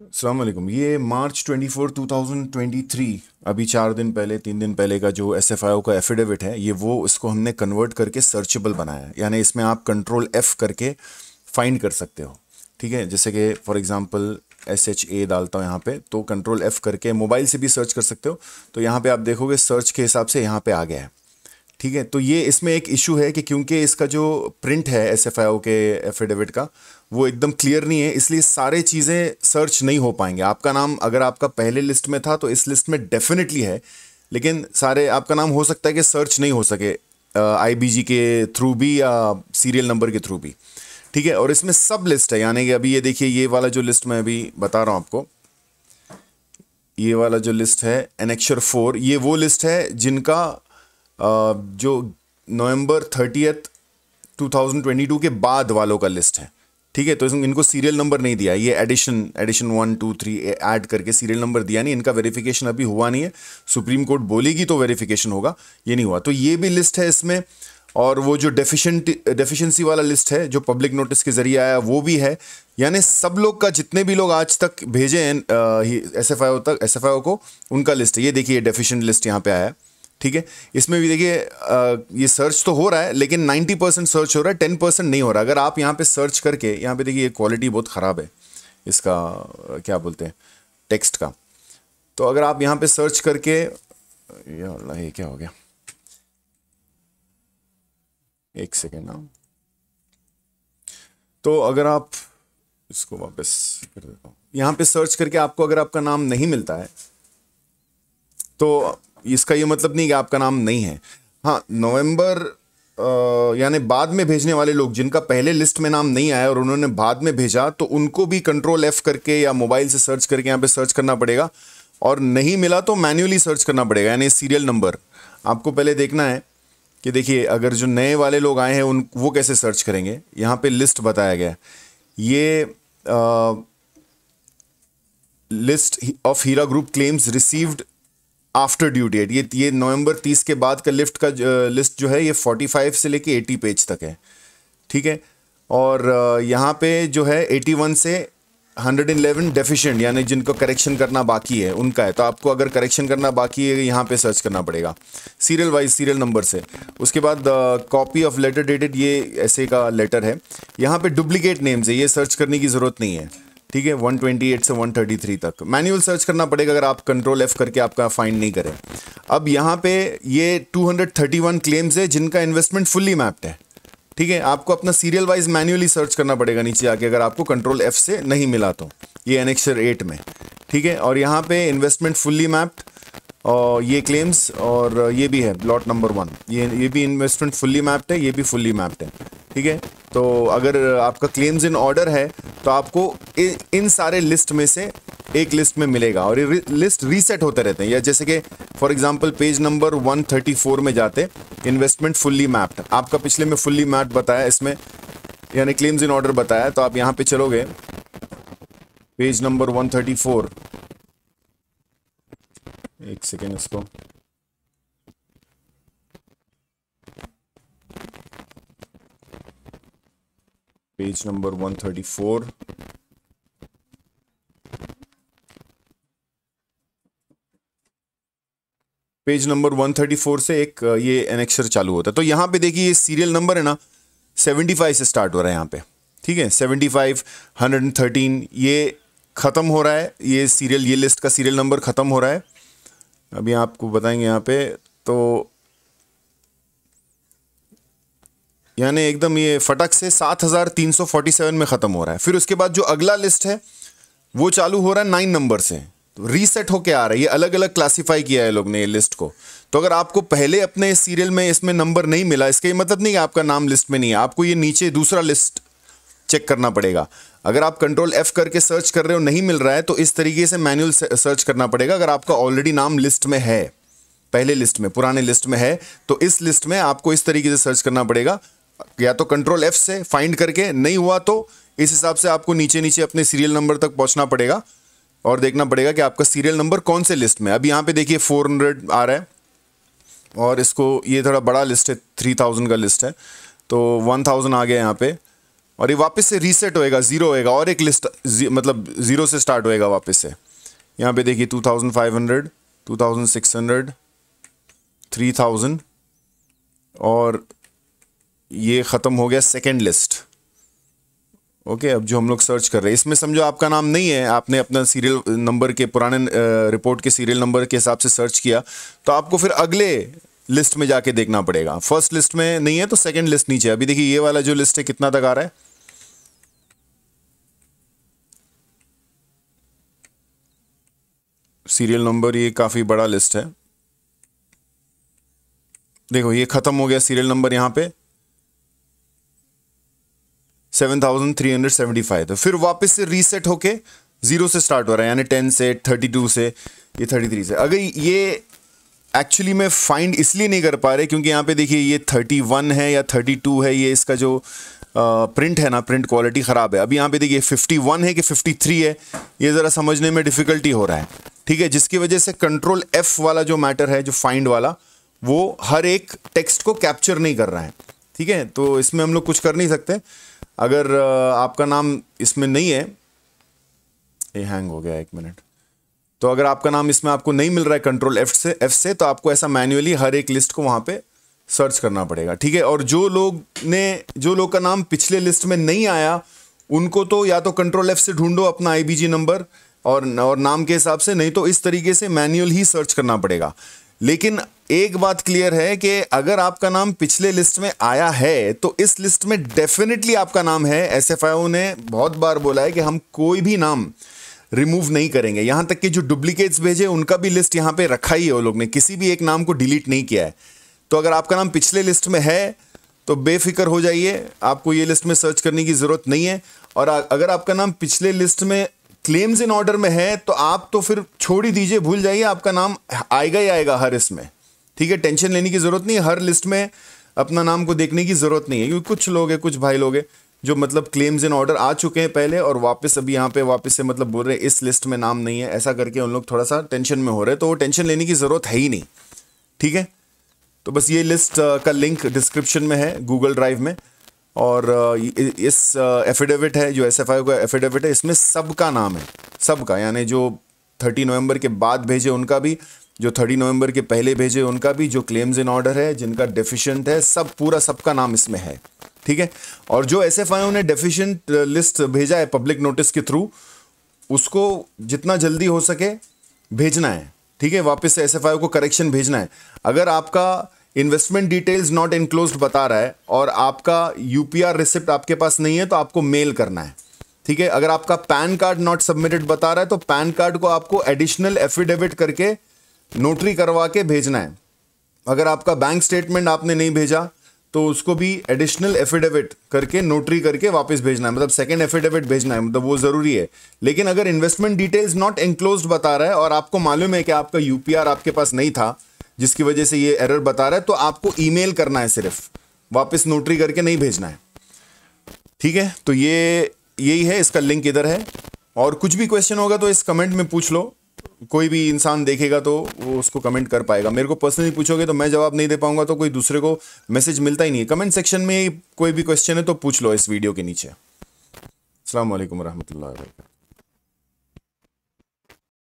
अस्सलाम वालेकुम। ये मार्च 24 2023, अभी 4 दिन पहले 3 दिन पहले का जो SFIO का एफिडेविट है, ये वो इसको हमने कन्वर्ट करके सर्चेबल बनाया है। यानी इसमें आप कंट्रोल F करके फाइंड कर सकते हो। ठीक है, जैसे कि फॉर एग्जांपल SHA डालता हूँ यहाँ पे, तो कंट्रोल F करके मोबाइल से भी सर्च कर सकते हो। तो यहाँ पे आप देखोगे सर्च के हिसाब से यहाँ पे आ गया है। ठीक है, तो ये इसमें एक इशू है कि क्योंकि इसका जो प्रिंट है SFIO के एफिडेविट का, वो एकदम क्लियर नहीं है, इसलिए सारे चीज़ें सर्च नहीं हो पाएंगे। आपका नाम अगर आपका पहले लिस्ट में था तो इस लिस्ट में डेफिनेटली है, लेकिन सारे आपका नाम हो सकता है कि सर्च नहीं हो सके IBG के थ्रू भी या सीरियल नंबर के थ्रू भी। ठीक है, और इसमें सब लिस्ट है, यानी कि अभी ये देखिए, ये वाला जो लिस्ट मैं अभी बता रहा हूँ आपको, ये वाला जो लिस्ट है एनेक्चर 4, ये वो लिस्ट है जिनका जो नवंबर 30 2022 के बाद वालों का लिस्ट है। ठीक है, तो इनको सीरियल नंबर नहीं दिया, ये एडिशन 1 2 3 ऐड करके सीरियल नंबर दिया नहीं, इनका वेरिफिकेशन अभी हुआ नहीं है। सुप्रीम कोर्ट बोलेगी तो वेरिफिकेशन होगा, ये नहीं हुआ। तो ये भी लिस्ट है इसमें, और वो जो डेफिशिएंसी वाला लिस्ट है जो पब्लिक नोटिस के जरिए आया, वो भी है। यानी सब लोग का, जितने भी लोग आज तक भेजे हैं SFIO को, उनका लिस्ट है। ये देखिए डेफिशिएंट लिस्ट यहाँ पे आया है। ठीक है, इसमें भी देखिए ये सर्च तो हो रहा है, लेकिन 90% सर्च हो रहा है, 10% नहीं हो रहा। अगर आप यहाँ पे सर्च करके, यहाँ पे देखिए क्वालिटी बहुत ख़राब है इसका, क्या बोलते हैं, टेक्स्ट का। तो अगर आप यहाँ पे सर्च करके, या अल्लाह, ये क्या हो गया, एक सेकेंड ना। तो अगर आप इसको वापस कर देता हूँ, यहाँ पे सर्च करके आपको अगर आपका नाम नहीं मिलता है तो इसका ये मतलब नहीं कि आपका नाम नहीं है। हाँ, नवंबर यानी बाद में भेजने वाले लोग जिनका पहले लिस्ट में नाम नहीं आया और उन्होंने बाद में भेजा, तो उनको भी कंट्रोल F करके या मोबाइल से सर्च करके यहाँ पे सर्च करना पड़ेगा, और नहीं मिला तो मैन्युअली सर्च करना पड़ेगा। यानी सीरियल नंबर आपको पहले देखना है कि देखिए, अगर जो नए वाले लोग आए हैं उन वो कैसे सर्च करेंगे। यहाँ पे लिस्ट बताया गया है, ये list of Heera group claims received after due date, ये नवंबर 30 के बाद का लिस्ट जो है, ये 45 से लेके 80 पेज तक है। ठीक है, और यहाँ पे जो है 81 से 111 डेफिशिएंट, यानी जिनको करेक्शन करना बाकी है उनका है। तो आपको अगर करेक्शन करना बाकी है, यहाँ पे सर्च करना पड़ेगा सीरियल वाइज, सीरियल नंबर से। उसके बाद कॉपी ऑफ लेटर डेटेड, ये ऐसे का लेटर है। यहाँ पे डुप्लीकेट नेम्स है, ये सर्च करने की ज़रूरत नहीं है। ठीक है, 128 से 133 तक मैनुअल सर्च करना पड़ेगा अगर आप कंट्रोल F करके आपका फाइंड नहीं करें। अब यहाँ पे ये 231 क्लेम्स है जिनका इन्वेस्टमेंट फुल्ली मैप्ड है। ठीक है, आपको अपना सीरियल वाइज मैन्युअली सर्च करना पड़ेगा नीचे आके, अगर आपको कंट्रोल F से नहीं मिला तो, ये एनेक्चर 8 में। ठीक है, और यहाँ पे इन्वेस्टमेंट फुल्ली मैप्ड, और ये क्लेम्स, और ये भी है लॉट नंबर 1, ये भी इन्वेस्टमेंट फुल्ली मैप्ड है, ये भी फुल्ली मैप्ड है। ठीक है, तो अगर आपका क्लेम्स इन ऑर्डर है तो आपको इन सारे लिस्ट में से एक लिस्ट में मिलेगा, और ये लिस्ट रीसेट होते रहते हैं। या जैसे कि फॉर एग्जांपल पेज नंबर 134 में जाते, इन्वेस्टमेंट फुल्ली मैप्ड, आपका पिछले में फुल्ली मैप्ड बताया, इसमें यानी क्लेम्स इन ऑर्डर बताया। तो आप यहाँ पे चलोगे, पेज नंबर 134, एक सेकेंड, इसको पेज नंबर 134, पेज नंबर 134 से एक ये एनेक्चर चालू होता है। तो यहाँ पे देखिए, ये सीरियल नंबर है ना, 75 से स्टार्ट हो रहा है यहाँ पे। ठीक है, 75 113 ये ख़त्म हो रहा है, ये सीरियल, ये लिस्ट का सीरियल नंबर ख़त्म हो रहा है। अभी आपको बताएंगे यहाँ पे, तो यानी एकदम ये फटक से 7347 में ख़त्म हो रहा है। फिर उसके बाद जो अगला लिस्ट है वो चालू हो रहा है 9 नंबर से, रीसेट होके आ रहा है। ये अलग अलग क्लासिफाई किया है लोग ने ये लिस्ट को। तो अगर आपको पहले अपने सीरियल में इसमें नंबर नहीं मिला, इसका ये मतलब नहीं कि आपका नाम लिस्ट में नहीं है, आपको ये नीचे दूसरा लिस्ट चेक करना पड़ेगा। अगर आप कंट्रोल F करके सर्च कर रहे हो, नहीं मिल रहा है, तो इस तरीके से मैनुअल सर्च करना पड़ेगा। अगर आपका ऑलरेडी नाम लिस्ट में है, पहले लिस्ट में, पुराने लिस्ट में है, तो इस लिस्ट में आपको इस तरीके से सर्च करना पड़ेगा, या तो कंट्रोल F से फाइंड करके, नहीं हुआ तो इस हिसाब से आपको नीचे नीचे अपने सीरियल नंबर तक पहुंचना पड़ेगा और देखना पड़ेगा कि आपका सीरियल नंबर कौन से लिस्ट में। अब यहाँ पे देखिए 400 आ रहा है, और इसको, ये थोड़ा बड़ा लिस्ट है, 3000 का लिस्ट है, तो 1000 आ गया यहाँ पे, और ये वापस से रीसेट होएगा, जीरो होएगा और एक लिस्ट मतलब जीरो से स्टार्ट होएगा वापस से। यहाँ पे देखिए 2500, 2600, 3000 और ये ख़त्म हो गया सेकेंड लिस्ट। ओके, अब जो हम लोग सर्च कर रहे हैं इसमें समझो आपका नाम नहीं है, आपने अपना सीरियल नंबर के पुराने रिपोर्ट के सीरियल नंबर के हिसाब से सर्च किया, तो आपको फिर अगले लिस्ट में जाके देखना पड़ेगा। फर्स्ट लिस्ट में नहीं है तो सेकंड लिस्ट नीचे। अभी देखिए ये वाला जो लिस्ट है कितना तक आ रहा है, सीरियल नंबर, ये काफ़ी बड़ा लिस्ट है। देखो ये ख़त्म हो गया सीरियल नंबर यहाँ पे 7375। तो फिर वापस से रीसेट होके जीरो से स्टार्ट हो रहा है, यानी 10 से, 32 से, ये 33 से। अगर ये एक्चुअली में फाइंड इसलिए नहीं कर पा रहे क्योंकि यहाँ पे देखिए ये 31 है या 32 है, ये इसका जो प्रिंट है ना, प्रिंट क्वालिटी ख़राब है। अभी यहाँ पे देखिए 51 है कि 53 है, ये ज़रा समझने में डिफ़िकल्टी हो रहा है, ठीक है, जिसकी वजह से कंट्रोल F वाला जो मैटर है, जो फाइंड वाला, वो हर एक टेक्स्ट को कैप्चर नहीं कर रहा है, ठीक है। तो इसमें हम लोग कुछ कर नहीं सकते। अगर आपका नाम इसमें नहीं है, ये हैंग हो गया, एक मिनट। तो अगर आपका नाम इसमें आपको नहीं मिल रहा है कंट्रोल F से तो आपको ऐसा मैन्युअली हर एक लिस्ट को वहाँ पे सर्च करना पड़ेगा, ठीक है। और जो लोग का नाम पिछले लिस्ट में नहीं आया, उनको तो या तो कंट्रोल F से ढूंढो अपना IBG नंबर और नाम के हिसाब से, नहीं तो इस तरीके से मैन्युअल ही सर्च करना पड़ेगा। लेकिन एक बात क्लियर है कि अगर आपका नाम पिछले लिस्ट में आया है तो इस लिस्ट में डेफिनेटली आपका नाम है। SFIO ने बहुत बार बोला है कि हम कोई भी नाम रिमूव नहीं करेंगे, यहाँ तक कि जो डुप्लीकेट्स भेजे उनका भी लिस्ट यहाँ पे रखा ही है, वो लोग ने किसी भी एक नाम को डिलीट नहीं किया है। तो अगर आपका नाम पिछले लिस्ट में है तो बेफिक्र हो जाइए, आपको ये लिस्ट में सर्च करने की ज़रूरत नहीं है। और अगर आपका नाम पिछले लिस्ट में क्लेम्स इन ऑर्डर में है तो आप तो फिर छोड़ ही दीजिए, भूल जाइए, आपका नाम आएगा ही आएगा हर इसमें, ठीक है। टेंशन लेने की ज़रूरत नहीं है, हर लिस्ट में अपना नाम को देखने की ज़रूरत नहीं है, क्योंकि कुछ लोग हैं, कुछ भाई लोग हैं जो मतलब क्लेम्स इन ऑर्डर आ चुके हैं पहले और वापस अभी यहाँ पे वापस से मतलब बोल रहे हैं इस लिस्ट में नाम नहीं है, ऐसा करके उन लोग थोड़ा सा टेंशन में हो रहे हैं। तो वो टेंशन लेने की ज़रूरत है ही नहीं, ठीक है। तो बस ये लिस्ट का लिंक डिस्क्रिप्शन में है गूगल ड्राइव में। और इस एफिडेविट है जो SFIO का एफिडेविट है, इसमें सबका नाम है, सबका, यानी जो 30 नवंबर के बाद भेजे उनका भी, जो 30 नवंबर के पहले भेजे उनका भी, जो क्लेम्स इन ऑर्डर है, जिनका डेफिशिएंट है, सब पूरा सबका नाम इसमें है, ठीक है। और जो SFIO ने डेफिशिएंट लिस्ट भेजा है पब्लिक नोटिस के थ्रू, उसको जितना जल्दी हो सके भेजना है, ठीक है। वापस से SFIO को करेक्शन भेजना है। अगर आपका इन्वेस्टमेंट डिटेल्स नॉट एनक्लोज्ड बता रहा है और आपका UPR रिसिप्ट आपके पास नहीं है तो आपको मेल करना है, ठीक है। अगर आपका पैन कार्ड नॉट सबमिटेड बता रहा है तो पैन कार्ड को आपको एडिशनल एफिडेविट करके नोटरी करवा के भेजना है। अगर आपका बैंक स्टेटमेंट आपने नहीं भेजा तो उसको भी एडिशनल एफिडेविट करके नोटरी करके वापस भेजना है, मतलब सेकंड एफिडेविट भेजना है, मतलब वो ज़रूरी है। लेकिन अगर इन्वेस्टमेंट डिटेल्स नॉट एनक्लोज्ड बता रहा है और आपको मालूम है कि आपका UPR आपके पास नहीं था जिसकी वजह से ये एरर बता रहा है, तो आपको ईमेल करना है, सिर्फ वापस नोटरी करके नहीं भेजना है, ठीक है। तो यही है, इसका लिंक इधर है। और कुछ भी क्वेश्चन होगा तो इस कमेंट में पूछ लो, कोई भी इंसान देखेगा तो वो उसको कमेंट कर पाएगा। मेरे को पर्सनली पूछोगे तो मैं जवाब नहीं दे पाऊंगा, तो कोई दूसरे को मैसेज मिलता ही नहीं है। कमेंट सेक्शन में कोई भी क्वेश्चन है तो पूछ लो इस वीडियो के नीचे। अस्सलाम वालेकुम रहमतुल्लाहि व बरकातहू।